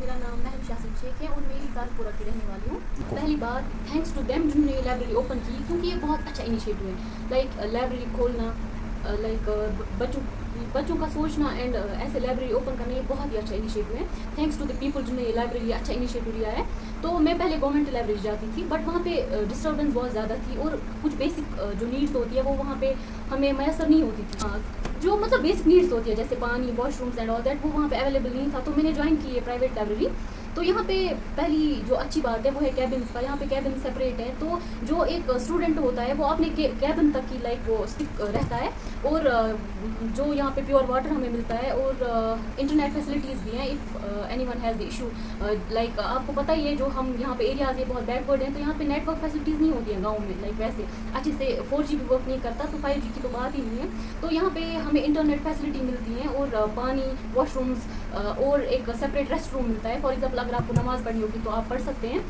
मेरा नाम महल शासिन शेख है और मैं ही तारपुरा की रहने वाली हूँ। पहली बात थैंक्स टू देम जिन्होंने ये लाइब्रेरी ओपन की, क्योंकि ये बहुत अच्छा इनिशिएटिव है। लाइक लाइब्रेरी खोलना, लाइक बच्चों का सोचना एंड ऐसे लाइब्रेरी ओपन करना, ये बहुत ही अच्छा इनिशिएटिव है। थैंक्स टू द पीपल जिन्होंने ये लाइब्रेरी अच्छा इनिशिएटिव लिया है। तो मैं पहले गवर्नमेंट लाइब्रेरी जाती थी, बट वहाँ पे डिस्टर्बेंस बहुत ज़्यादा थी और कुछ बेसिक जो नीड्स होती है वो वहाँ पे हमें मैसर नहीं होती थी। जो मतलब बेसिक नीड्स होती है जैसे पानी, वॉशरूम्स एंड ऑल दैट, वो वहाँ पे अवेलेबल नहीं था। तो मैंने ज्वाइन की है प्राइवेट लाइब्रेरी। तो यहाँ पे पहली जो अच्छी बात है वो है कैबिन्स का। यहाँ पे कैबिन सेपरेट है, तो जो एक स्टूडेंट होता है वो अपने कैबिन तक ही लाइक वो स्टिक रहता है। और जो यहाँ पे प्योर वाटर हमें मिलता है और इंटरनेट फैसिलिटीज़ भी हैं if anyone has the issue. Like आपको पता ही है जो हम यहाँ पे एरियाज़ ये बहुत बैकवर्ड हैं, तो यहाँ पे नेटवर्क फैसिलिटीज़ नहीं होती हैं गाँव में। लाइक वैसे अच्छे से 4G भी वर्क नहीं करता, तो 5G की तो बात ही नहीं है। तो यहाँ पे हमें इंटरनेट फैसिलिटी मिलती है और पानी, वॉशरूम्स और एक सेपरेट रेस्ट रूम मिलता है। फॉर एग्जाम्पल अगर आपको नमाज़ पढ़नी होगी तो आप पढ़ सकते हैं।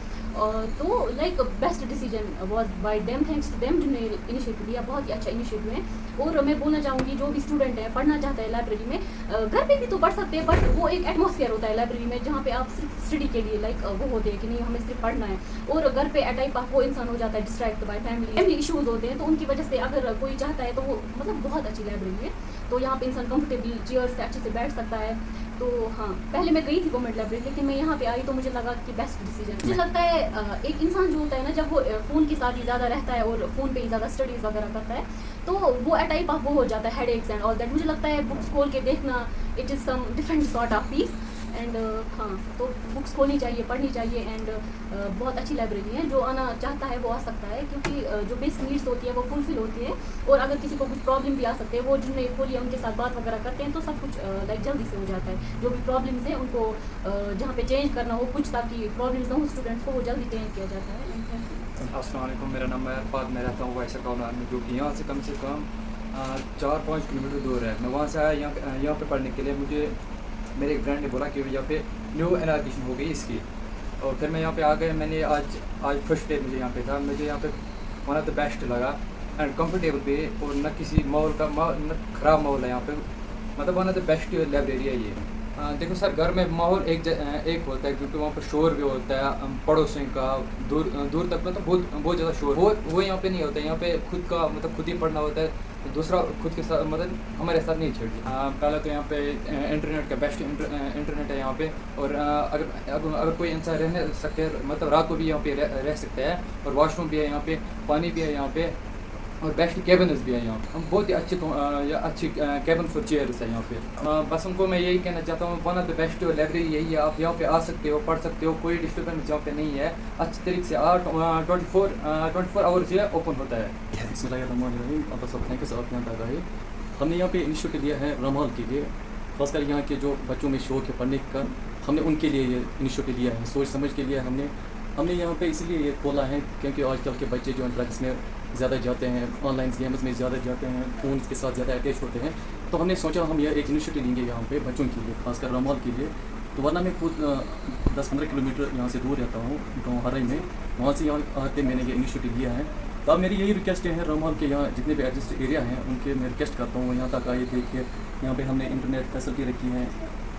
तो like best decision was by them, thanks to them जिन्होंने इनिशिएटिव लिया। बहुत ही अच्छा इनिशिएटिव है। और मैं बोलना चाहूँगी जो भी स्टूडेंट है पढ़ना चाहता है लाइब्रेरी में, घर पे भी तो पढ़ सकते हैं, बट वो एक एटमॉस्फेयर होता है लाइब्रेरी में जहाँ पे आप सिर्फ स्टडी के लिए लाइक वो होते हैं कि नहीं हमें सिर्फ पढ़ना है। और घर पे टाइप आप वो इंसान हो जाता है डिस्ट्रैक्ट बाय फैमिली इशूज़ होते हैं, तो उनकी वजह से अगर कोई चाहता है तो वो मतलब बहुत अच्छी लाइब्रेरी है। तो यहाँ पे इंसान कंफर्टेबल चेयर से अच्छे से बैठ सकता है। तो हाँ, पहले मैं गई थी गवर्नमेंट लाइब्रेरी, लेकिन मैं यहाँ पे आई तो मुझे लगा कि बेस्ट डिसीजन। मुझे लगता है एक इंसान जो होता है ना, जब वो फ़ोन के साथ ही ज़्यादा रहता है और फ़ोन पे ही ज़्यादा स्टडीज़ वगैरह करता है, तो वो टाइप ऑफ वो हो जाता है हेडेक्स एंड ऑल दैट। मुझे लगता है बुक्स खोल के देखना, it is some different sort of piece and हाँ, तो बुक्स खोलनी चाहिए, पढ़नी चाहिए एंड बहुत अच्छी लाइब्रेरी है। जो आना चाहता है वो आ सकता है, क्योंकि जो बेसिक नीड्स होती है वो फुलफिल होती है। और अगर किसी को कुछ प्रॉब्लम भी आ सकते हैं, वो जिन्होंने खोली है उनके साथ बात वगैरह करते हैं, तो सब कुछ लाइक जल्दी से हो जाता है। जो भी प्रॉब्लम्स हैं उनको जहाँ पे चेंज करना हो कुछ, ताकि प्रॉब्लम्स ना हो स्टूडेंट्स को, वो जल्दी चेंज किया जाता है। अस्सलाम वालेकुम, मेरा नाम है अरफात। मैं रहता हूँ वैसा कॉलोनी में, जो कि यहाँ से कम 4-5 किलोमीटर दूर है। मैं वहाँ से आया यहाँ पे पढ़ने के लिए। मुझे मेरे एक फ्रेंड ने बोला कि यहाँ पे न्यू इनाग्रेशन हो गई इसकी, और फिर मैं यहाँ पे आ गया। मैंने आज फर्स्ट डे मुझे यहाँ पे था। मुझे यहाँ पे वन ऑफ द बेस्ट लगा एंड कंफर्टेबल भी, और न किसी माहौल का न ख़राब माहौल है यहाँ पे। मतलब one of the best library है ये। देखो सर, घर में माहौल एक होता है, क्योंकि वहाँ पर शोर भी होता है पड़ोसियों का, दूर तक मतलब बहुत ज़्यादा शोर। वो यहाँ पे नहीं होता है। यहाँ पे खुद का मतलब खुद ही पढ़ना होता है, दूसरा खुद के साथ मतलब हमारे साथ नहीं छेड़ती। पहले तो यहाँ पे इंटरनेट का बेस्ट इंटरनेट है यहाँ पे। और अगर कोई इंसान रहने सकते मतलब रात को भी यहाँ पे रह सकता है। और वॉशरूम भी है यहाँ पे, पानी भी है यहाँ पे, और बेस्ट कैबिन्स भी है यहाँ पे। हम बहुत ही अच्छी कैबिन फॉर चेयर्स है यहाँ पे। बस उनको मैं यही कहना चाहता हूँ, one of the best library यही है। आप यहाँ पे आ सकते हो, पढ़ सकते हो, कोई डिस्टर्बेंस यहाँ पे नहीं है। अच्छी तरीके से 24 आवर्स ये ओपन होता है। थैंक यू सर, आप यहाँ तक आए। हमने यहाँ पे इनिशिएटिव लिया है रमाल के लिए, खासकर यहाँ के जो बच्चों में शौक है पढ़ने का, हमने उनके लिए ये इनिशिएटिव लिया है। सोच समझ के लिए हमने यहाँ पे इसलिए ये खोला है क्योंकि आजकल के बच्चे जो ड्रग्स में ज़्यादा जाते हैं, ऑनलाइन गेम्स में ज़्यादा जाते हैं, फ़ोन के साथ ज़्यादा अटैच होते हैं। तो हमने सोचा हम यह एक इनिशिएटिव लेंगे यहाँ पे बच्चों के लिए, खासकर रमाल के लिए। तो वरना मैं खुद 10-15 किलोमीटर यहाँ से दूर रहता हूँ, गाँव हरई में। वहाँ से यहाँ आते मैंने ये इनिशिएटिव लिया है। तो अब मेरी यही रिक्वेस्ट है रमाल के यहाँ जितने भी एडजस्ट एरिया हैं उनके मैं रिक्वेस्ट करता हूँ यहाँ तक आइए, देखिए यहाँ पे हमने इंटरनेट फैसिलिटी रखी है,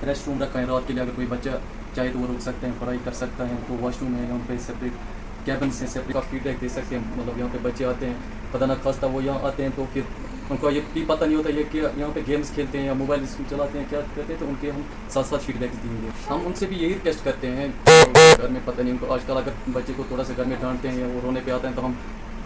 रेस्ट रूम रखा है रात के लिए, अगर कोई बच्चा चाहे तो वो रुक सकते हैं, पढ़ाई कर सकता है। तो वॉशरूम है यहाँ पे, सेपरेट कैबिन से सेपरेट का फीडबैक दे सकते हैं। मतलब यहाँ पे बच्चे आते हैं पता ना खास्ता, वो यहाँ आते हैं तो फिर उनको ये भी पता नहीं होता ये कि यहाँ पे गेम्स खेलते हैं या मोबाइल चलाते हैं, क्या करते हैं। तो उनके हम साथ फीडबैक्स देंगे। हम उनसे भी यही रिक्वेस्ट करते हैं, घर में पता नहीं उनको आजकल अगर बच्चे को थोड़ा सा घर में डांटते हैं या वो रोने पे आते हैं तो हम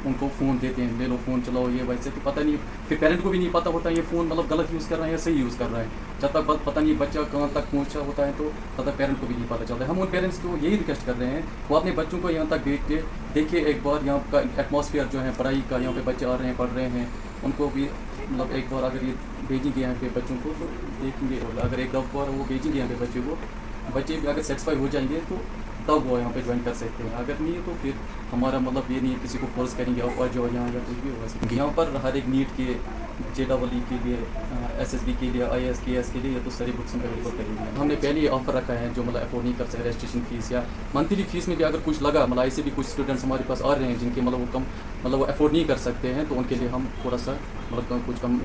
उनको फ़ोन देते हैं, ले लो फ़ोन चलाओ ये वैसे। तो पता नहीं, फिर पेरेंट को भी नहीं पता होता है ये फ़ोन मतलब गलत यूज़ कर रहा है या सही यूज़ कर रहा है। जब तक पता नहीं बच्चा कहाँ तक पहुँचा होता है तो तब तक पेरेंट को भी नहीं पता चलता है। हम उन पेरेंट्स को यही रिक्वेस्ट कर रहे हैं, वो अपने बच्चों को यहाँ तक भेज के देखिए एक बार यहाँ का एटमॉस्फेयर जो है पढ़ाई का, यहाँ पे बच्चे आ रहे हैं, पढ़ रहे हैं, उनको भी मतलब एक बार अगर ये भेजेंगे यहाँ पे बच्चों को तो देखेंगे। और अगर एक बार वो भेजेंगे यहाँ पे बच्चे भी अगर सेटिस्फाई हो जाएंगे तो तब वो यहाँ पे ज्वाइन कर सकते हैं। अगर नहीं तो फिर हमारा मतलब ये नहीं है किसी को फोर्स करेंगे और जो यहाँ या कुछ भी होगा। यहाँ पर हर एक नीट के JEE के लिए, SSB के लिए, IAS KS के लिए ये तो सारी बुक्स अवेलेबल करेंगे। हमने पहले ही ऑफर रखा है जो मतलब अफोर्ड नहीं कर सकते, रजिस्ट्रेशन फीस या मंथली फीस में भी अगर कुछ लगा, मतलब ऐसे भी कुछ स्टूडेंट्स हमारे पास आ रहे हैं जिनके मतलब वो कम मतलब वो अफोर्ड नहीं कर सकते हैं, तो उनके लिए हम थोड़ा सा मतलब कुछ कम